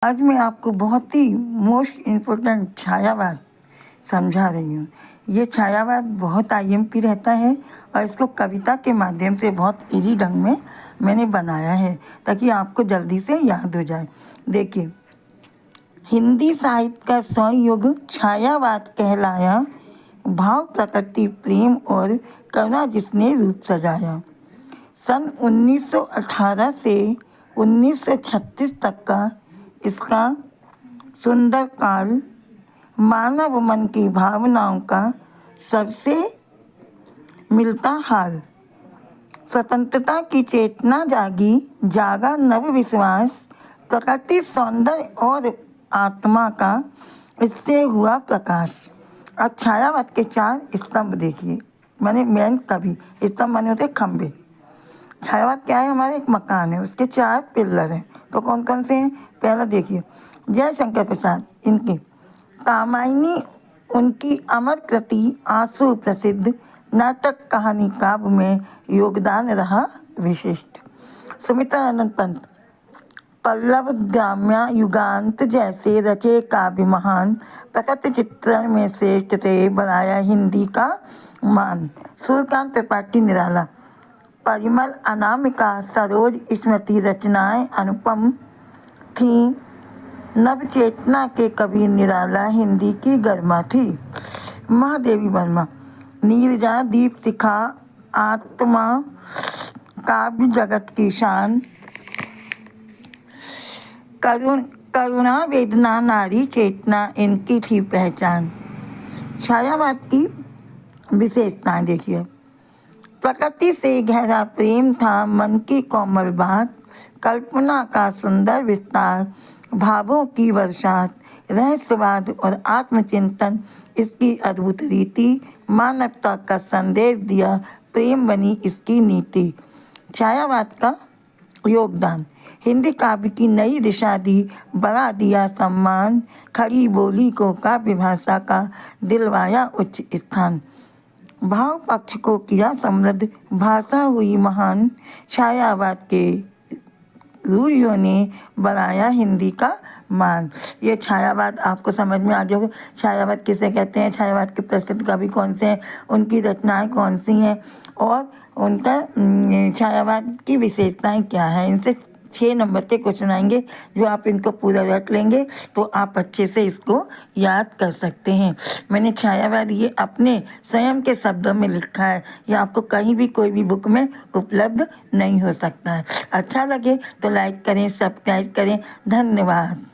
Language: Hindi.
आज मैं आपको बहुत ही मोस्ट इम्पोर्टेंट छायावाद समझा रही हूँ। ये छायावाद बहुत आईएमपी रहता है और इसको कविता के माध्यम से बहुत इजी ढंग में मैंने बनाया है ताकि आपको जल्दी से याद हो जाए। देखिए, हिंदी साहित्य का स्वर्ण युग छायावाद कहलाया, भाव प्रकृति प्रेम और करुणा जिसने रूप सजाया। सन 1918 से 1936 तक का इसका सुंदर काल मानव मन की भावनाओं का सबसे मिलता हाल। स्वतंत्रता की चेतना जागा नव विश्वास, प्रकृति सौंदर्य और आत्मा का इससे हुआ प्रकाश। अब छायावाद के 4 स्तंभ देखिए। मैंने मेन कभी स्तंभ माने होते खंभे। छायावाद क्या है? हमारे एक मकान है, उसके 4 पिलर हैं। तो कौन कौन से हैं? पहला देखिए, जयशंकर प्रसाद, इनकी कामायनी, उनकी अमर कृति आंसू प्रसिद्ध, नाटक कहानी काव्य में योगदान रहा विशिष्ट। सुमित्रानंद पंत, पल्लव ग्राम्य युगांत जैसे रचे काव्य महान, प्रकृति चित्रण में श्रेष्ठ थे बनाया हिंदी का मान। सूर्यकांत त्रिपाठी निराला, परिमल अनामिका सरोज स्मृति रचनाएं अनुपम थीं, नव चेतना के कवि निराला हिंदी की गरिमा थी। महादेवी वर्मा, नीरजा दीप शिखा आत्मा काव्य जगत की शान, करुणा वेदना नारी चेतना इनकी थी पहचान। छायावाद की विशेषताएं देखिए। प्रकृति से गहरा प्रेम था मन की कोमल बात, कल्पना का सुंदर विस्तार, भावों की बरसात, रहस्यवाद और आत्मचिंतन इसकी अद्भुत रीति, मानवता का संदेश दिया प्रेम बनी इसकी नीति। छायावाद का योगदान, हिंदी काव्य की नई दिशा दी, बढ़ा दिया सम्मान, खड़ी बोली को काव्य भाषा का दिलवाया उच्च स्थान, भाव पक्ष को किया समृद्ध, भाषा हुई महान, छायावाद के रूढ़ियों ने बनाया हिंदी का मान। ये छायावाद आपको समझ में आ गया होगा। छायावाद किसे कहते हैं, छायावाद के प्रसिद्ध कवि कौन से हैं, उनकी रचनाएं कौन सी हैं और उनका छायावाद की विशेषताएं क्या हैं। इनसे 6 नंबर के क्वेश्चन आएंगे, जो आप इनको पूरा रट लेंगे तो आप अच्छे से इसको याद कर सकते हैं। मैंने छायावाद ये अपने स्वयं के शब्दों में लिखा है, ये आपको कहीं भी कोई भी बुक में उपलब्ध नहीं हो सकता है। अच्छा लगे तो लाइक करें, सब्सक्राइब करें। धन्यवाद।